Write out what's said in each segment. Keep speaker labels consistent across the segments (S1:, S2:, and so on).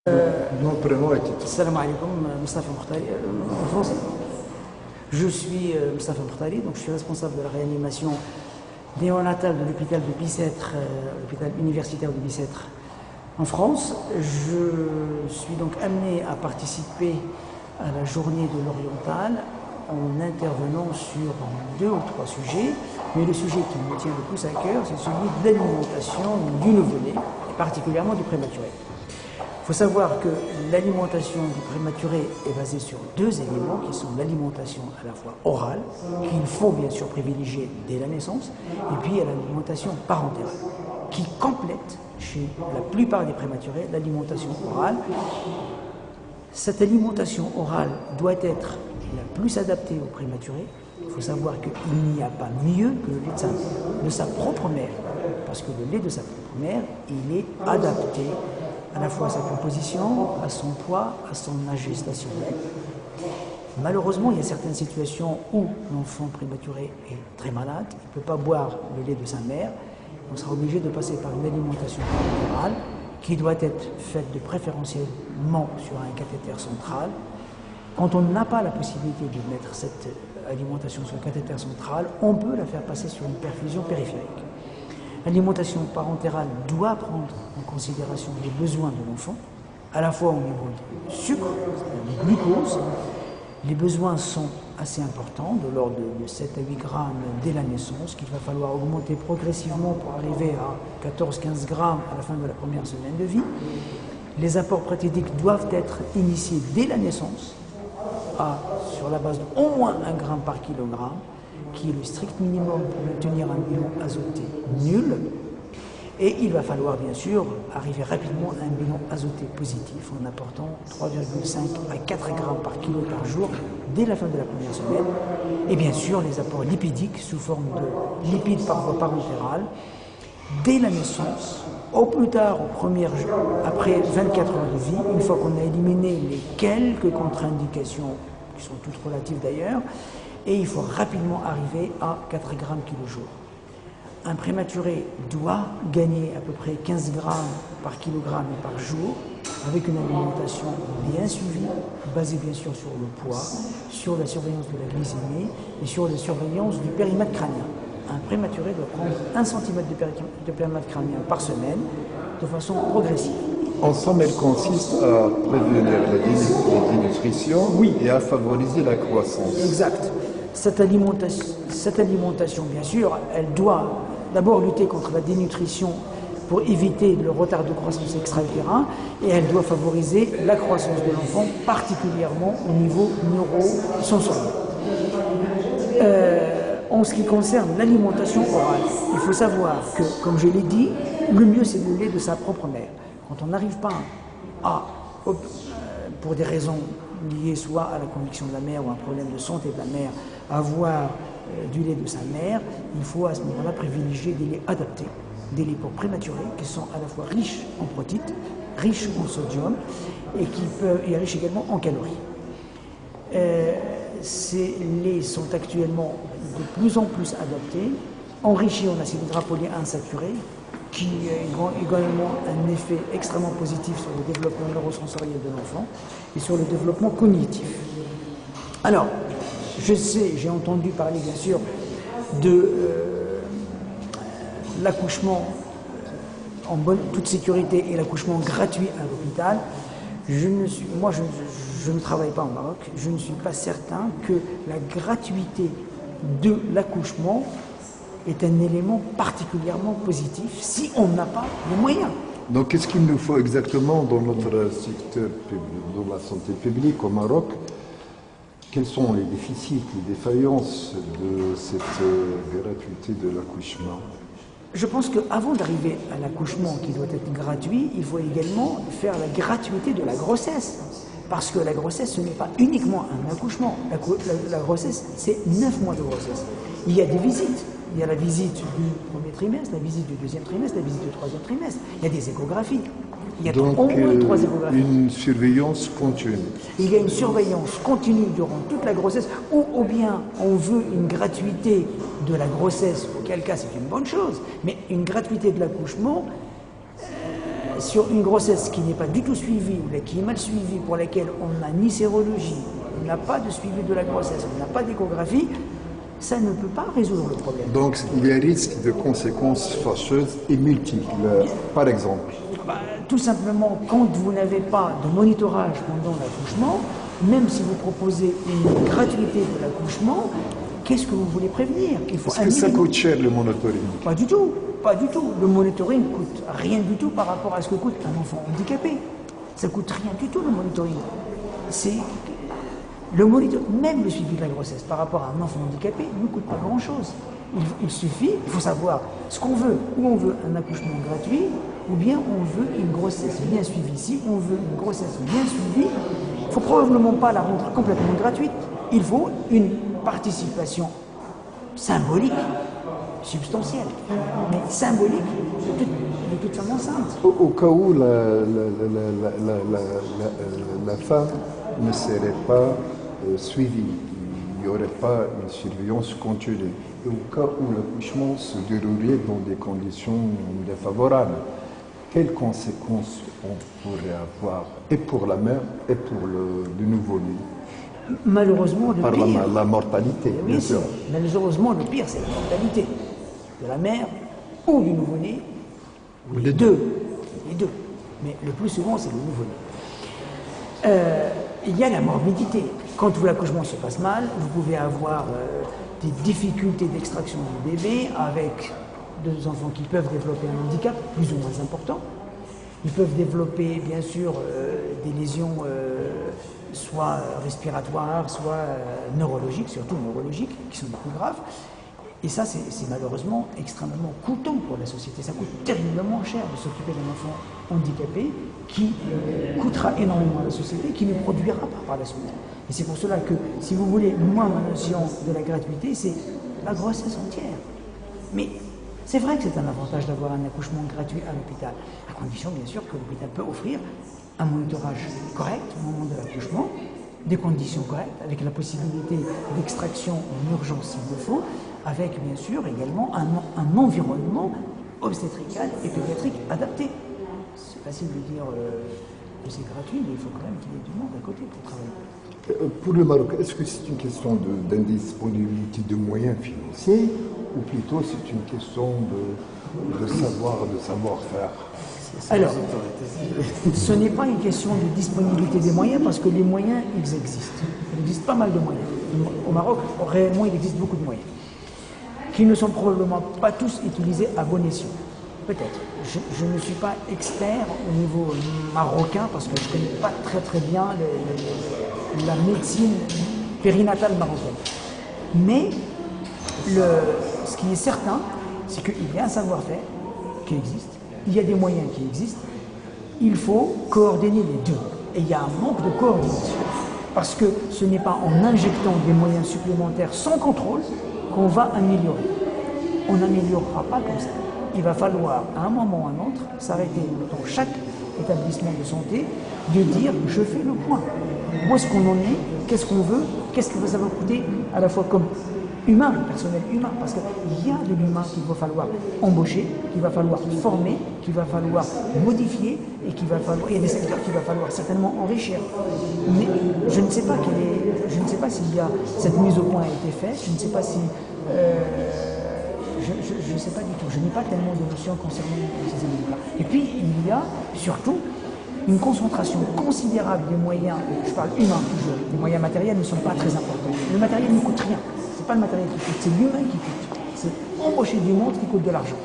S1: Nom, prénom et titre.
S2: Salam alaikum, Mustafa Mokhtari, en français. Je suis Mustafa Mokhtari, donc je suis responsable de la réanimation néonatale de l'hôpital de Bicêtre, l'hôpital universitaire de Bicêtre en France. Je suis donc amené à participer à la journée de l'oriental en intervenant sur 2 ou 3 sujets, mais le sujet qui me tient le plus à cœur, c'est celui de l'alimentation du nouveau-né, et particulièrement du prématuré. Il faut savoir que l'alimentation du prématuré est basée sur 2 éléments qui sont l'alimentation à la fois orale, qu'il faut bien sûr privilégier dès la naissance, et puis il y a l'alimentation parentérale, qui complète chez la plupart des prématurés l'alimentation orale. Cette alimentation orale doit être la plus adaptée au prématuré. Il faut savoir qu'il n'y a pas mieux que le lait de sa propre mère, parce que le lait de sa propre mère, il est adapté à la fois à sa composition, à son poids, à son âge gestationnel. Malheureusement, il y a certaines situations où l'enfant prématuré est très malade, il ne peut pas boire le lait de sa mère, on sera obligé de passer par une alimentation parentérale qui doit être faite de préférentiellement sur un cathéter central. Quand on n'a pas la possibilité de mettre cette alimentation sur le cathéter central, on peut la faire passer sur une perfusion périphérique. L'alimentation parentérale doit prendre en considération les besoins de l'enfant, à la fois au niveau du sucre, c'est-à-dire du glucose. Les besoins sont assez importants, de l'ordre de 7 à 8 grammes dès la naissance, qu'il va falloir augmenter progressivement pour arriver à 14-15 grammes à la fin de la première semaine de vie. Les apports protéiques doivent être initiés dès la naissance, sur la base d'au moins 1 gramme par kilogramme, qui est le strict minimum pour maintenir un bilan azoté nul. Et il va falloir bien sûr arriver rapidement à un bilan azoté positif en apportant 3,5 à 4 grammes par kilo par jour dès la fin de la première semaine. Et bien sûr les apports lipidiques sous forme de lipides par voie parentérale dès la naissance, au plus tard après 24 heures de vie, une fois qu'on a éliminé les quelques contre-indications qui sont toutes relatives d'ailleurs, et il faut rapidement arriver à 4 grammes kilo-jour. Un prématuré doit gagner à peu près 15 grammes par kilogramme et par jour, avec une alimentation bien suivie, basée bien sûr sur le poids, sur la surveillance de la glycémie et sur la surveillance du périmètre crânien. Un prématuré doit prendre 1 cm de périmètre crânien par semaine, de façon progressive.
S1: En somme, elle consiste à prévenir la dénutrition, oui, et à favoriser la croissance.
S2: Exact. Cette alimentation, bien sûr, elle doit d'abord lutter contre la dénutrition pour éviter le retard de croissance extra-utérin, et elle doit favoriser la croissance de l'enfant, particulièrement au niveau neurosensoriel. En ce qui concerne l'alimentation orale, il faut savoir que, comme je l'ai dit, le mieux c'est le lait de sa propre mère. Quand on n'arrive pas pour des raisons liées soit à la conviction de la mère ou à un problème de santé de la mère, avoir du lait de sa mère, il faut à ce moment-là privilégier des laits adaptés, des laits pour prématurés qui sont à la fois riches en protéines, riches en sodium et riches également en calories. Ces laits sont actuellement de plus en plus adaptés, enrichis en acides gras polyinsaturés, qui a également un effet extrêmement positif sur le développement neurosensoriel de l'enfant et sur le développement cognitif. Alors, j'ai entendu parler bien sûr de l'accouchement en toute sécurité et l'accouchement gratuit à l'hôpital. Moi, je ne travaille pas au Maroc, je ne suis pas certain que la gratuité de l'accouchement est un élément particulièrement positif si on n'a pas les moyens.
S1: Donc, qu'est-ce qu'il nous faut exactement dans notre secteur, dans la santé publique au Maroc? Quels sont les déficits, les défaillances de cette gratuité de l'accouchement?
S2: Je pense qu'avant d'arriver à l'accouchement qui doit être gratuit, il faut également faire la gratuité de la grossesse. Parce que la grossesse, ce n'est pas uniquement un accouchement. La grossesse, c'est 9 mois de grossesse. Il y a des visites. Il y a la visite du premier trimestre, la visite du deuxième trimestre, la visite du troisième trimestre. Il y a des échographies. Il y a
S1: donc,
S2: au moins 3 échographies.
S1: Une surveillance continue.
S2: Il y a une surveillance continue durant toute la grossesse, ou bien on veut une gratuité de la grossesse, auquel cas c'est une bonne chose, mais une gratuité de l'accouchement, sur une grossesse qui n'est pas du tout suivie, ou qui est mal suivie, pour laquelle on n'a ni sérologie, on n'a pas de suivi de la grossesse, on n'a pas d'échographie, ça ne peut pas résoudre le problème.
S1: Donc il y a risque de conséquences fâcheuses et multiples. Par exemple,
S2: Tout simplement, quand vous n'avez pas de monitorage pendant l'accouchement, même si vous proposez une gratuité de l'accouchement, qu'est-ce que vous voulez prévenir?
S1: est-ce que ça coûte cher le monitoring?
S2: Pas du tout, pas du tout. Le monitoring coûte rien du tout par rapport à ce que coûte un enfant handicapé. Ça coûte rien du tout le monitoring. C'est le monitoring, même le suivi de la grossesse par rapport à un enfant handicapé ne coûte pas grand-chose. Il suffit, il faut savoir ce qu'on veut. Ou on veut un accouchement gratuit, ou bien on veut une grossesse bien suivie. Si on veut une grossesse bien suivie, il ne faut probablement pas la rendre complètement gratuite. Il faut une participation symbolique, substantielle, mais symbolique de toute femme enceinte.
S1: Au cas où la femme ne serait pas suivie, il n'y aurait pas une surveillance continue. Et au cas où l'accouchement se déroulerait dans des conditions défavorables, quelles conséquences on pourrait avoir et pour la mère et pour le nouveau-né?
S2: Malheureusement, le
S1: Par
S2: pire,
S1: la mortalité, bien sûr.
S2: malheureusement, le pire, c'est la mortalité de la mère ou du nouveau-né.
S1: Ou les
S2: deux. Les deux. Mais le plus souvent, c'est le nouveau-né. Il y a la morbidité. Quand l'accouchement se passe mal, vous pouvez avoir des difficultés d'extraction du bébé avec deux enfants qui peuvent développer un handicap plus ou moins important. Ils peuvent développer, bien sûr, des lésions soit respiratoires, soit neurologiques, surtout neurologiques, qui sont les plus graves. Et ça, c'est malheureusement extrêmement coûteux pour la société. Ça coûte terriblement cher de s'occuper d'un enfant handicapé qui coûtera énormément à la société, qui ne produira pas par la suite. Et c'est pour cela que, si vous voulez, moi, ma notion de la gratuité, c'est la grossesse entière. Mais c'est vrai que c'est un avantage d'avoir un accouchement gratuit à l'hôpital, à condition, bien sûr, que l'hôpital peut offrir un monitorage correct au moment de l'accouchement, des conditions correctes, avec la possibilité d'extraction en urgence s'il le faut, avec bien sûr également un environnement obstétrical et pédiatrique adapté. C'est facile de dire que c'est gratuit, mais il faut quand même qu'il y ait du monde à côté pour travailler.
S1: Pour le Maroc, est-ce que c'est une question d'indisponibilité de moyens financiers ou plutôt c'est une question de savoir-faire?
S2: Alors, ce n'est pas une question de disponibilité des moyens parce que les moyens, ils existent. Il existe pas mal de moyens. Au Maroc, réellement, il existe beaucoup de moyens qui ne sont probablement pas tous utilisés à bon escient. Peut-être. Je ne suis pas expert au niveau marocain parce que je ne connais pas très bien la médecine périnatale marocaine. Mais ce qui est certain, c'est qu'il y a un savoir-faire qui existe, il y a des moyens qui existent, il faut coordonner les deux. Et il y a un manque de coordination. Parce que ce n'est pas en injectant des moyens supplémentaires sans contrôle qu'on va améliorer. On n'améliorera pas comme ça. Il va falloir, à un moment ou à un autre, s'arrêter dans chaque établissement de santé, de dire « je fais le point ». Où est-ce qu'on en est? Qu'est-ce qu'on veut? Qu'est-ce que ça va coûter à la fois comme humain, le personnel humain? Parce qu'il y a de l'humain qu'il va falloir embaucher, qu'il va falloir former, qu'il va falloir modifier et il y a des secteurs qu'il va falloir certainement enrichir. Mais je ne sais pas s'il y a cette mise au point a été faite, je ne sais pas si je ne sais pas du tout, je n'ai pas tellement de notions concernant ces éléments-là. Et puis, il y a surtout une concentration considérable des moyens, je parle humains toujours, les moyens matériels ne sont pas très importants. Le matériel ne coûte rien, ce n'est pas le matériel qui coûte, c'est l'humain qui coûte. C'est embaucher du monde qui coûte de l'argent.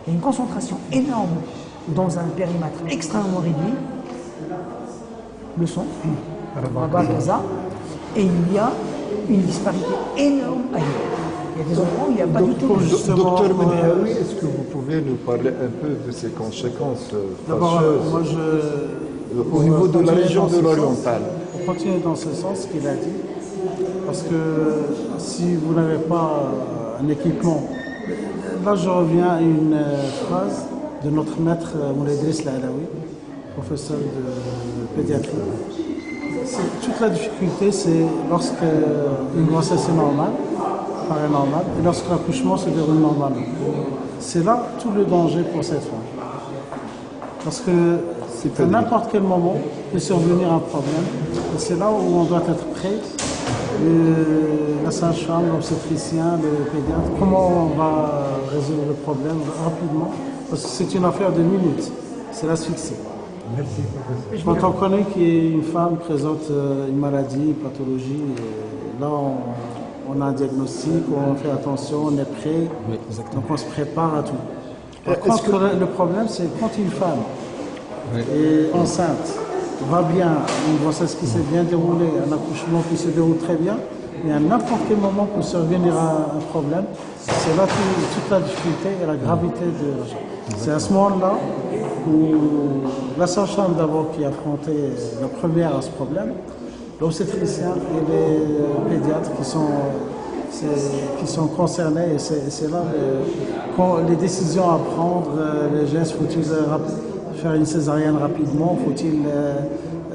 S2: Il y a une concentration énorme dans un périmètre extrêmement réduit, le son, à Gaza, et il y a une disparité énorme ailleurs. Il y a des endroits où il n'y a pas du tout.
S1: Docteur Menhaoui, est-ce que vous pouvez nous parler un peu de ces conséquences fâcheuses au niveau de la région de l'Oriental?
S3: On continue dans ce sens qu'il a dit, parce que si vous n'avez pas un équipement, là je reviens à une phrase de notre maître Moulay Idriss Laalaoui, professeur de pédiatrie. Toute la difficulté, c'est lorsque une grossesse est normale, paraît normale, et lorsque l'accouchement se déroule normalement. C'est là tout le danger pour cette femme. Parce que à n'importe quel moment peut survenir un problème. Et c'est là où on doit être prêt. La sage-femme, l'obstétricien, le pédiatre, comment on va résoudre le problème rapidement? Parce que c'est une affaire de minutes. C'est l'asphyxie.
S1: Merci, professeur.
S3: Quand on connaît qu'une femme présente une maladie, une pathologie, là on a un diagnostic, on fait attention, on est prêt, donc on se prépare à tout. Par contre, le problème c'est quand une femme est enceinte, va bien, une grossesse qui s'est bien déroulée, un accouchement qui se déroule très bien, mais à n'importe quel moment peut survenir un problème, c'est là toute la difficulté et la gravité de la chose. C'est à ce moment-là où la sage-femme d'abord qui affrontait la première à ce problème, l'obstétricien et les pédiatres qui sont concernés, et c'est là les décisions à prendre, les gestes, faut-il faire une césarienne rapidement, faut-il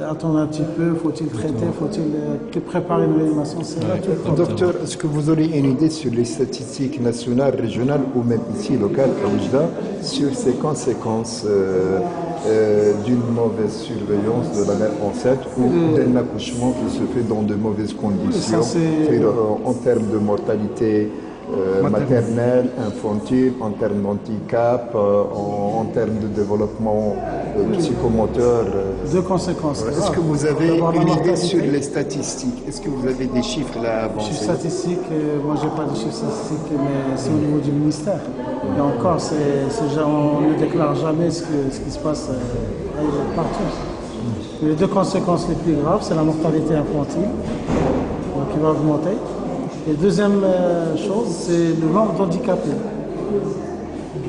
S3: attendre un petit peu, faut-il traiter, faut-il préparer une réanimation, c'est là tout le problème.
S1: Docteur, est-ce que vous aurez une idée sur les statistiques nationales, régionales ou même ici locales à Oujda sur ces conséquences d'une mauvaise surveillance de la mère enceinte ou d'un accouchement qui se fait dans de mauvaises conditions, en termes de mortalité maternelle, infantile, en termes d'handicap, en termes de développement psychomoteur.
S3: Deux conséquences.
S1: Est-ce que vous avez une idée sur les statistiques? Est-ce que vous avez des chiffres là à avancer?
S3: Chiffres statistiques, moi je n'ai pas de chiffres statistiques, mais c'est au niveau du ministère. Et encore, on ne déclare jamais ce qui se passe partout. Les deux conséquences les plus graves, c'est la mortalité infantile, qui va augmenter. Et deuxième chose, c'est le nombre d'handicapés.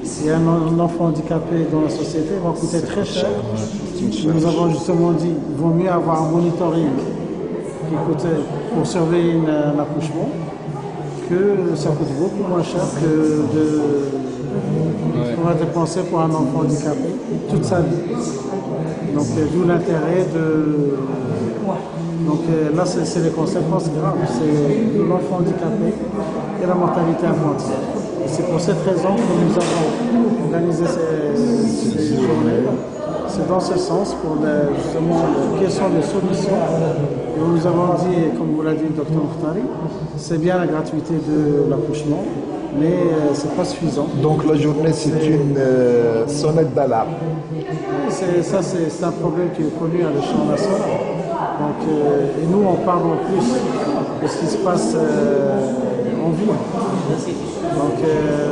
S3: S'il y a un enfant handicapé dans la société, il va coûter très cher. Nous avons justement dit qu'il vaut mieux avoir un monitoring qui coûte pour surveiller un accouchement, que ça coûte beaucoup moins cher que qu'on va dépenser pour un enfant handicapé toute sa vie. Donc d'où l'intérêt de... Donc là, c'est les conséquences graves, c'est l'enfant handicapé et la mortalité infantile. C'est pour cette raison que nous avons organisé ces journées. C'est dans ce sens pour justement quelles sont les solutions. Et nous avons dit, comme vous l'a dit le docteur Mouhtari, c'est bien la gratuité de l'accouchement, mais ce n'est pas suffisant.
S1: Donc la journée, c'est une sonnette d'alarme.
S3: C'est un problème qui est connu à l'échelle nationale. Donc, et nous, on parle en plus de ce qui se passe en ville. Donc,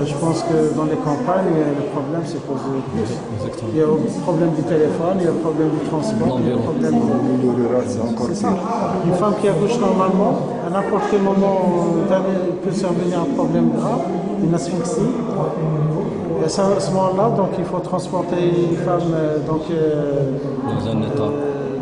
S3: je pense que dans les campagnes, le problème se pose plus. Exactement. Il y a le problème du téléphone, il y a le problème du transport, il y a le problème du rural, c'est encore ça. Une femme qui accouche normalement, à n'importe quel moment, peut survenir un problème grave, une asphyxie. Et à ce moment-là, donc, il faut transporter une femme dans un état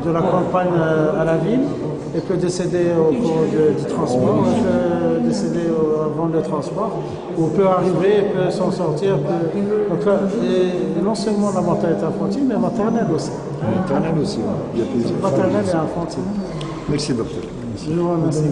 S3: de la campagne à la ville. Elle peut décéder au cours du transport, elle peut décéder avant le transport, ou peut arriver, elle peut s'en sortir. Donc là, et non seulement la mortalité infantile, mais maternelle aussi.
S1: Maternelle aussi, il y a plusieurs.
S3: Maternelle et infantile.
S1: Merci docteur.
S3: Je vous remercie.